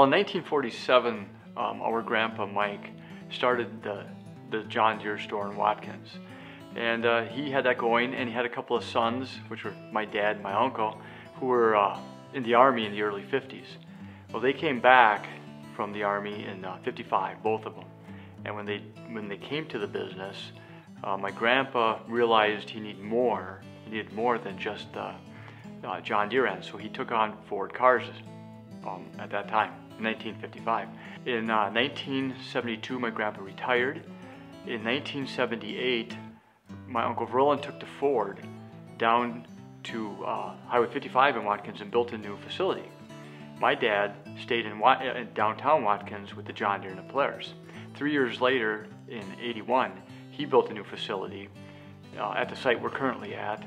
Well, in 1947, our grandpa Mike started the John Deere store in Watkins. And he had that going, and he had a couple of sons, which were my dad and my uncle, who were in the Army in the early 50s. Well, they came back from the Army in 55, both of them. And when they came to the business, my grandpa realized he needed more. He needed more than just John Deere end, so he took on Ford cars at that time, in 1955. In 1972, my grandpa retired. In 1978, my Uncle Verlin took the Ford down to Highway 55 in Watkins and built a new facility. My dad stayed in downtown Watkins with the John Deere and the Polaris. 3 years later, in '81, he built a new facility at the site we're currently at,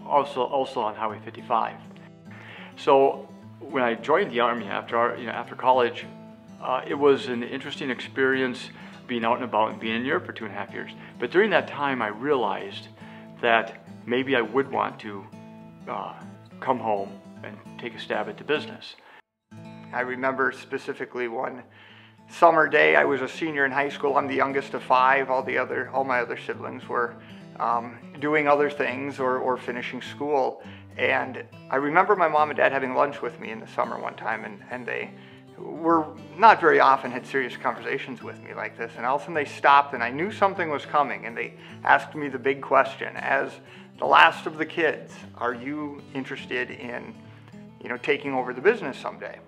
also on Highway 55. So when I joined the Army after college, it was an interesting experience being out and about and being in Europe for 2.5 years. But during that time, I realized that maybe I would want to come home and take a stab at the business. I remember specifically one summer day. I was a senior in high school. I'm the youngest of 5. All my other siblings were doing other things or finishing school. And I remember my mom and dad having lunch with me in the summer one time, and they were not very often had serious conversations with me like this. And all of a sudden they stopped, and I knew something was coming, and they asked me the big question: as the last of the kids, are you interested in, taking over the business someday?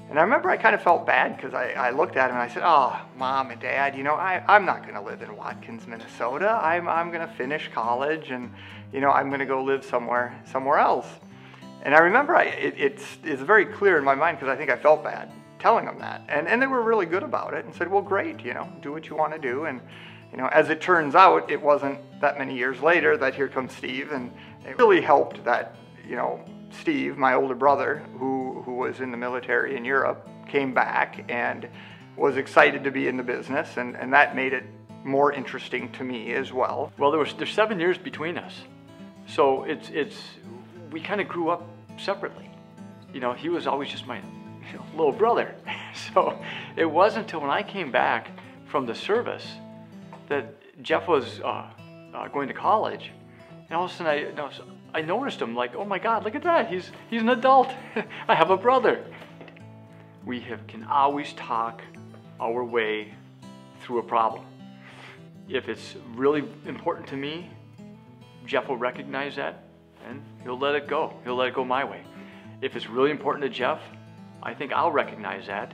And I remember I kind of felt bad, because I looked at him and I said, "Oh, Mom and Dad, I'm not going to live in Watkins, Minnesota. I'm going to finish college, and I'm going to go live somewhere else." And I remember it's very clear in my mind, because I think I felt bad telling them that. And they were really good about it and said, "Well, great, do what you want to do." And as it turns out, it wasn't that many years later that here comes Steve, and it really helped that Steve, my older brother, who was in the military in Europe, came back and was excited to be in the business, and that made it more interesting to me as well. Well, there's 7 years between us, so we kind of grew up separately. He was always just my little brother. So it wasn't until when I came back from the service that Jeff was going to college, and all of a sudden I noticed him, like, oh my God, look at that, he's an adult. I have a brother. We can always talk our way through a problem. If it's really important to me, Jeff will recognize that, and he'll let it go. He'll let it go my way. If it's really important to Jeff, I think I'll recognize that,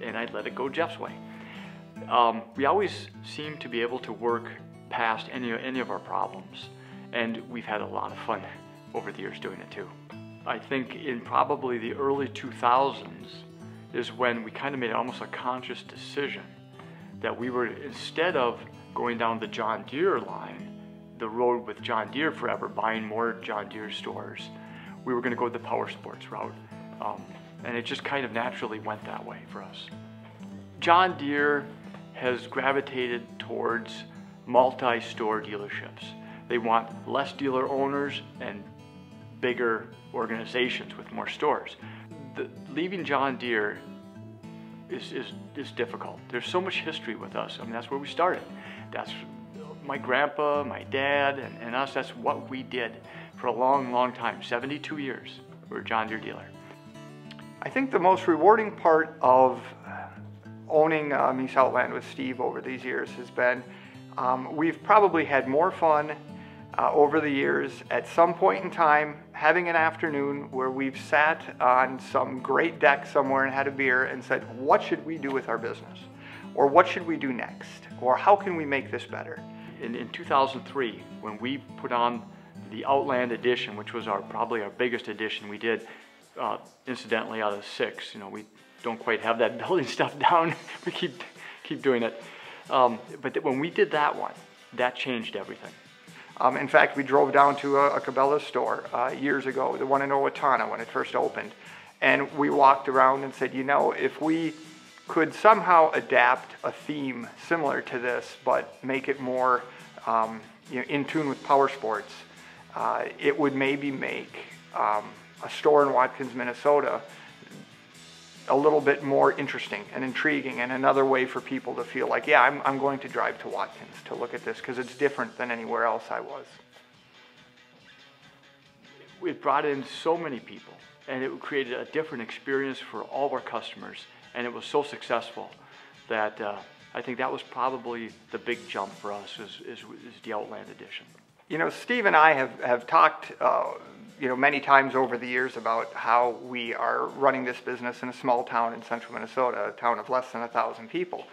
and I'd let it go Jeff's way. We always seem to be able to work past any of our problems, and we've had a lot of fun over the years doing it too. I think in probably the early 2000s is when we kind of made almost a conscious decision that we were, instead of going down the John Deere line, the road with John Deere forever, buying more John Deere stores, we were going to go the power sports route. And it just kind of naturally went that way for us. John Deere has gravitated towards multi-store dealerships. They want less dealer owners and bigger organizations with more stores. Leaving John Deere is difficult. There's so much history with us. I mean, that's where we started. That's my grandpa, my dad, and us. That's what we did for a long, long time. 72 years, we were a John Deere dealer. I think the most rewarding part of owning Mies Outland with Steve over these years has been we've probably had more fun over the years at some point in time having an afternoon where we've sat on some great deck somewhere and had a beer and said, what should we do with our business? Or what should we do next? Or how can we make this better? In 2003, when we put on the Outland edition, which was probably our biggest edition we did, incidentally, out of 6, we don't quite have that building stuff down. We keep doing it. But when we did that one, that changed everything. In fact, we drove down to a Cabela's store years ago, the one in Owatonna when it first opened, and we walked around and said, if we could somehow adapt a theme similar to this, but make it more in tune with power sports, it would maybe make a store in Watkins, Minnesota a little bit more interesting and intriguing, and another way for people to feel like, yeah, I'm going to drive to Watkins to look at this because it's different than anywhere else I was. It brought in so many people, and it created a different experience for all of our customers, and it was so successful that I think that was probably the big jump for us is the Outland edition. You know, Steve and I have talked you know, many times over the years about how we are running this business in a small town in central Minnesota, a town of less than 1,000 people.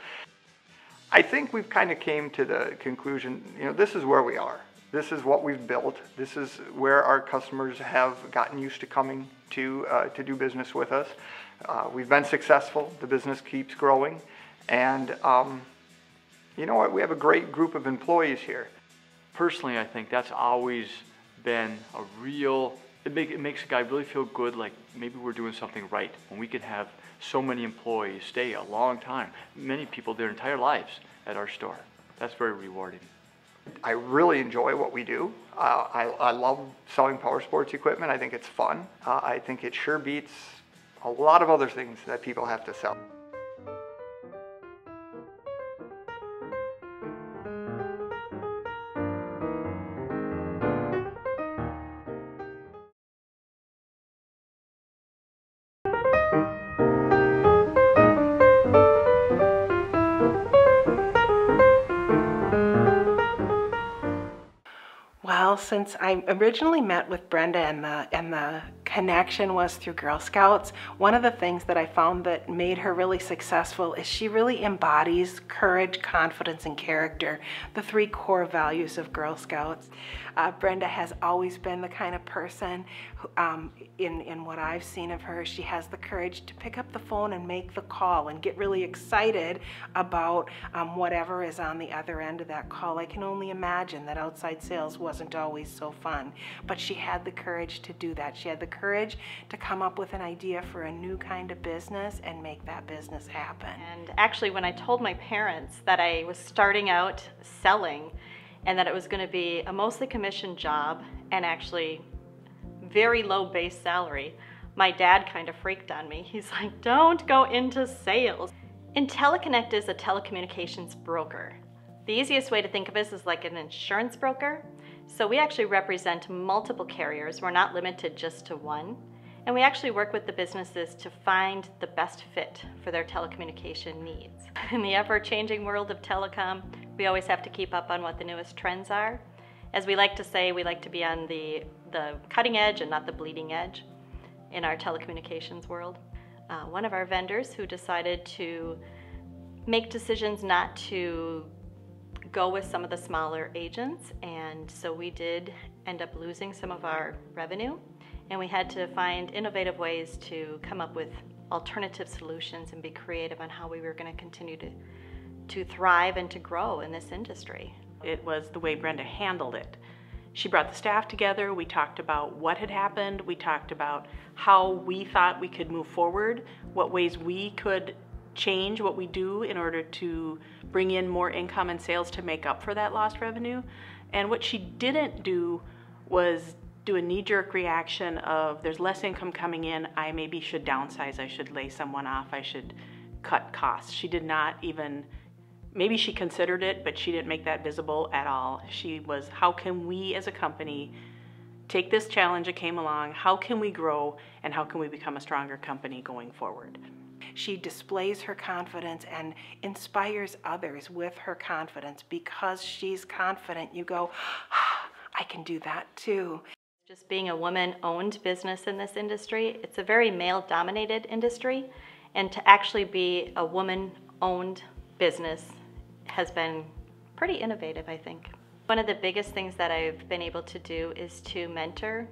I think we've kind of came to the conclusion, you know, this is where we are. This is what we've built. This is where our customers have gotten used to coming to do business with us. We've been successful. The business keeps growing. And you know what? We have a great group of employees here. Personally, I think that's always been a real, it makes a guy really feel good, like maybe we're doing something right when we can have so many employees stay a long time, many people their entire lives at our store. That's very rewarding. I really enjoy what we do. I love selling power sports equipment. I think it's fun. I think it sure beats a lot of other things that people have to sell. Well, since I originally met with Brenda and the connection was through Girl Scouts, one of the things that I found that made her really successful is she really embodies courage, confidence, and character, the three core values of Girl Scouts. Brenda has always been the kind of person who, in what I've seen of her, she has the courage to pick up the phone and make the call and get really excited about whatever is on the other end of that call. I can only imagine that outside sales wasn't always so fun, but she had the courage to do that. She had the courage to come up with an idea for a new kind of business and make that business happen. And actually, when I told my parents that I was starting out selling and that it was going to be a mostly commission job and actually very low base salary, my dad kind of freaked on me. He's like, don't go into sales. IntelliConnect is a telecommunications broker. The easiest way to think of us is like an insurance broker. So we actually represent multiple carriers. We're not limited just to one. And we actually work with the businesses to find the best fit for their telecommunication needs. In the ever-changing world of telecom, we always have to keep up on what the newest trends are. As we like to say, we like to be on the cutting edge and not the bleeding edge in our telecommunications world. One of our vendors who decided to make decisions not to go with some of the smaller agents, and so we did end up losing some of our revenue, and we had to find innovative ways to come up with alternative solutions and be creative on how we were going to continue to thrive and to grow in this industry. It was the way Brenda handled it. She brought the staff together, we talked about what had happened, we talked about how we thought we could move forward, what ways we could change what we do in order to bring in more income and sales to make up for that lost revenue. And what she didn't do was do a knee-jerk reaction of there's less income coming in, I maybe should downsize, I should lay someone off, I should cut costs. She did not even, maybe she considered it, but she didn't make that visible at all. She was, how can we as a company take this challenge that came along, how can we grow, and how can we become a stronger company going forward? She displays her confidence and inspires others with her confidence. Because she's confident, you go, ah, I can do that too. Just being a woman-owned business in this industry, it's a very male-dominated industry, and to actually be a woman-owned business has been pretty innovative, I think. One of the biggest things that I've been able to do is to mentor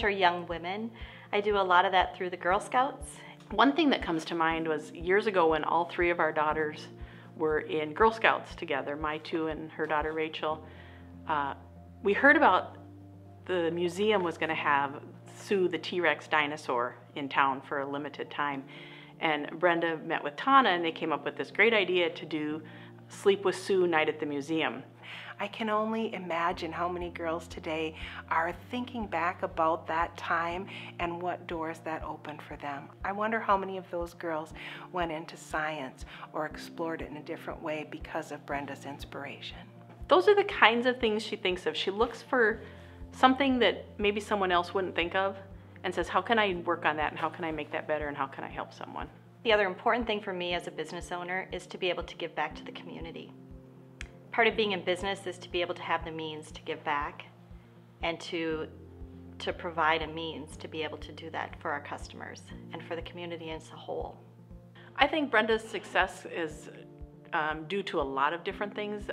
young women. I do a lot of that through the Girl Scouts. One thing that comes to mind was years ago when all three of our daughters were in Girl Scouts together, my two and her daughter Rachel. We heard about the museum was going to have Sue the T-Rex dinosaur in town for a limited time. And Brenda met with Tana and they came up with this great idea to do Sleep with Sue night at the museum. I can only imagine how many girls today are thinking back about that time and what doors that opened for them. I wonder how many of those girls went into science or explored it in a different way because of Brenda's inspiration. Those are the kinds of things she thinks of. She looks for something that maybe someone else wouldn't think of and says, how can I work on that, and how can I make that better, and how can I help someone? The other important thing for me as a business owner is to be able to give back to the community. Part of being in business is to be able to have the means to give back and to provide a means to be able to do that for our customers and for the community as a whole. I think Brenda's success is due to a lot of different things.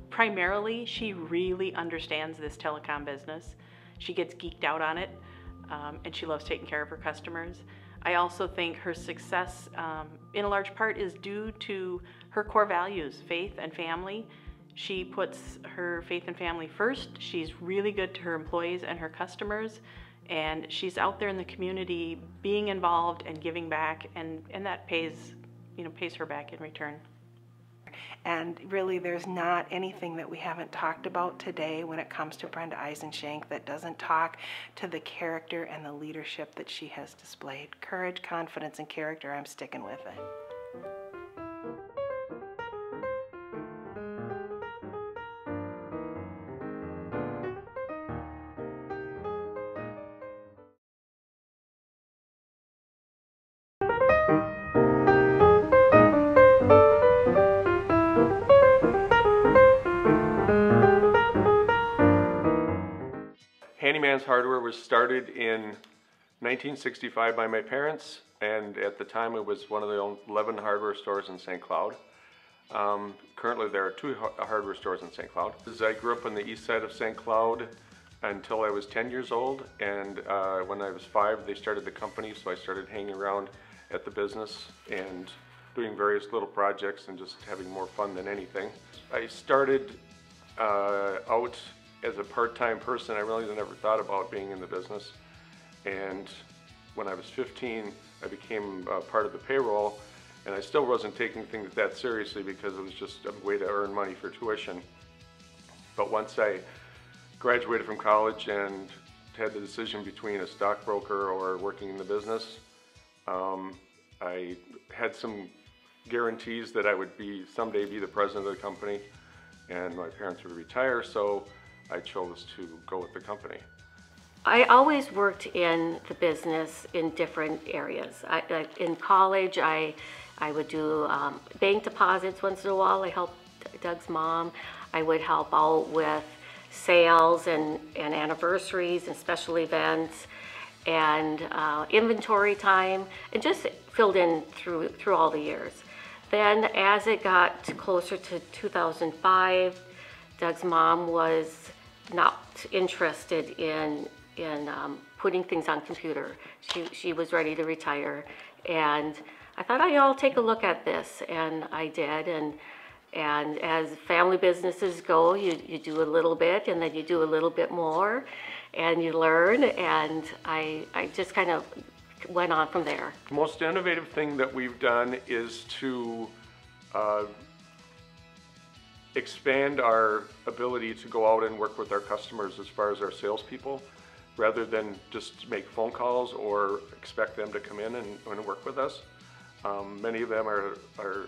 Primarily, she really understands this telecom business. She gets geeked out on it, and she loves taking care of her customers. I also think her success, in a large part, is due to her core values, faith and family. She puts her faith and family first. She's really good to her employees and her customers, and she's out there in the community being involved and giving back, and that pays her back in return. And really, there's not anything that we haven't talked about today when it comes to Brenda Eisenshank that doesn't talk to the character and the leadership that she has displayed. Courage, confidence, and character, I'm sticking with it. Handyman's Hardware was started in 1965 by my parents, and at the time it was one of the 11 hardware stores in St. Cloud. Currently there are 2 hardware stores in St. Cloud. I grew up on the east side of St. Cloud until I was 10 years old, and when I was 5 they started the company, so I started hanging around at the business and doing various little projects and just having more fun than anything. I started out as a part-time person. I really never thought about being in the business, and when I was 15 I became part of the payroll, and I still wasn't taking things that seriously because it was just a way to earn money for tuition. But once I graduated from college and had the decision between a stockbroker or working in the business, I had some guarantees that I would someday be the president of the company, and my parents would retire, so I chose to go with the company. I always worked in the business in different areas. In college, I would do bank deposits once in a while. I helped Doug's mom. I would help out with sales and anniversaries and special events and inventory time, and just filled in through all the years. Then as it got closer to 2005, Doug's mom was not interested in putting things on computer. She was ready to retire, and I thought, I'll take a look at this, and I did. And as family businesses go, you do a little bit, and then you do a little bit more, and you learn, and I just kind of went on from there. The most innovative thing that we've done is to expand our ability to go out and work with our customers as far as our salespeople, rather than just make phone calls or expect them to come in and work with us. Many of them are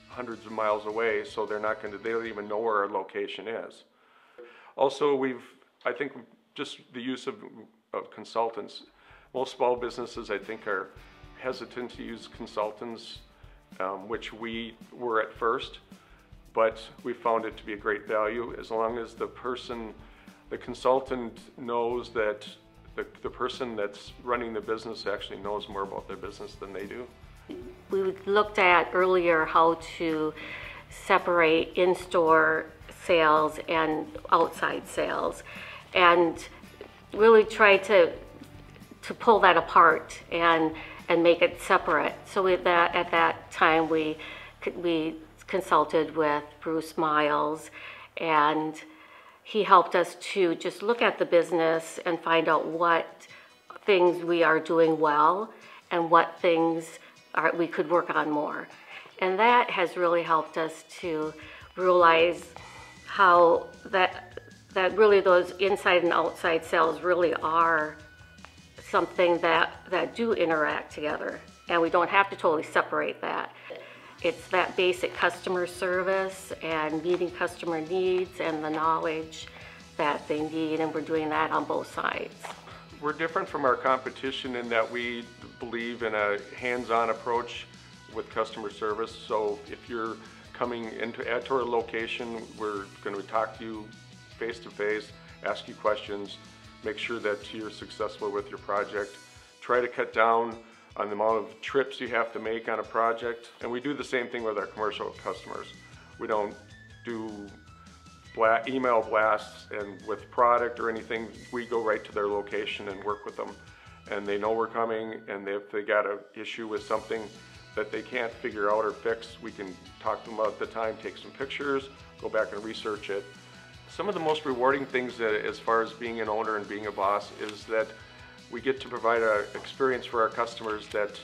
hundreds of miles away, so they don't even know where our location is. Also, I think just the use of consultants. Most small businesses, I think, are hesitant to use consultants, which we were at first, but we found it to be a great value as long as the consultant knows that the person that's running the business actually knows more about their business than they do. We looked at earlier how to separate in-store sales and outside sales, and really try to pull that apart and make it separate. So at that time we consulted with Bruce Miles, and he helped us to just look at the business and find out what things we are doing well and what things we could work on more. And that has really helped us to realize how that really those inside and outside sales really are something that do interact together, and we don't have to totally separate that. It's that basic customer service and meeting customer needs and the knowledge that they need, and we're doing that on both sides. We're different from our competition in that we believe in a hands-on approach with customer service. So if you're coming into our location, we're going to talk to you face to face, ask you questions, make sure that you're successful with your project, try to cut down on the amount of trips you have to make on a project. And we do the same thing with our commercial customers. We don't do email blasts and with product or anything. We go right to their location and work with them. And they know we're coming, and if they got an issue with something that they can't figure out or fix, we can talk to them about the time, take some pictures, go back and research it. Some of the most rewarding things as far as being an owner and being a boss is that we get to provide an experience for our customers that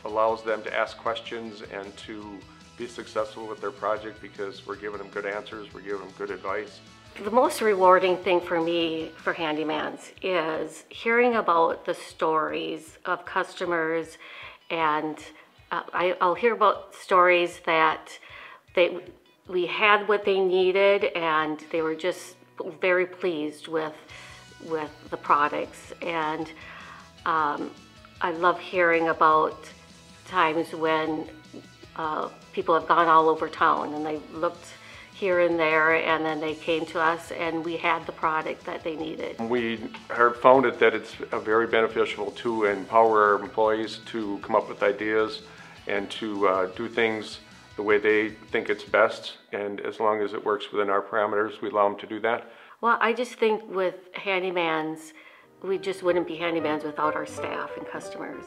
allows them to ask questions and to be successful with their project because we're giving them good answers, we're giving them good advice. The most rewarding thing for me for Handymans is hearing about the stories of customers, and I'll hear about stories that we had what they needed and they were just very pleased with the products. And I love hearing about times when people have gone all over town and they looked here and there, and then they came to us and we had the product that they needed. We have found that it's a very beneficial to empower our employees to come up with ideas and to do things the way they think it's best, and as long as it works within our parameters, we allow them to do that. Well, I just think with Handymans, we just wouldn't be Handymans without our staff and customers.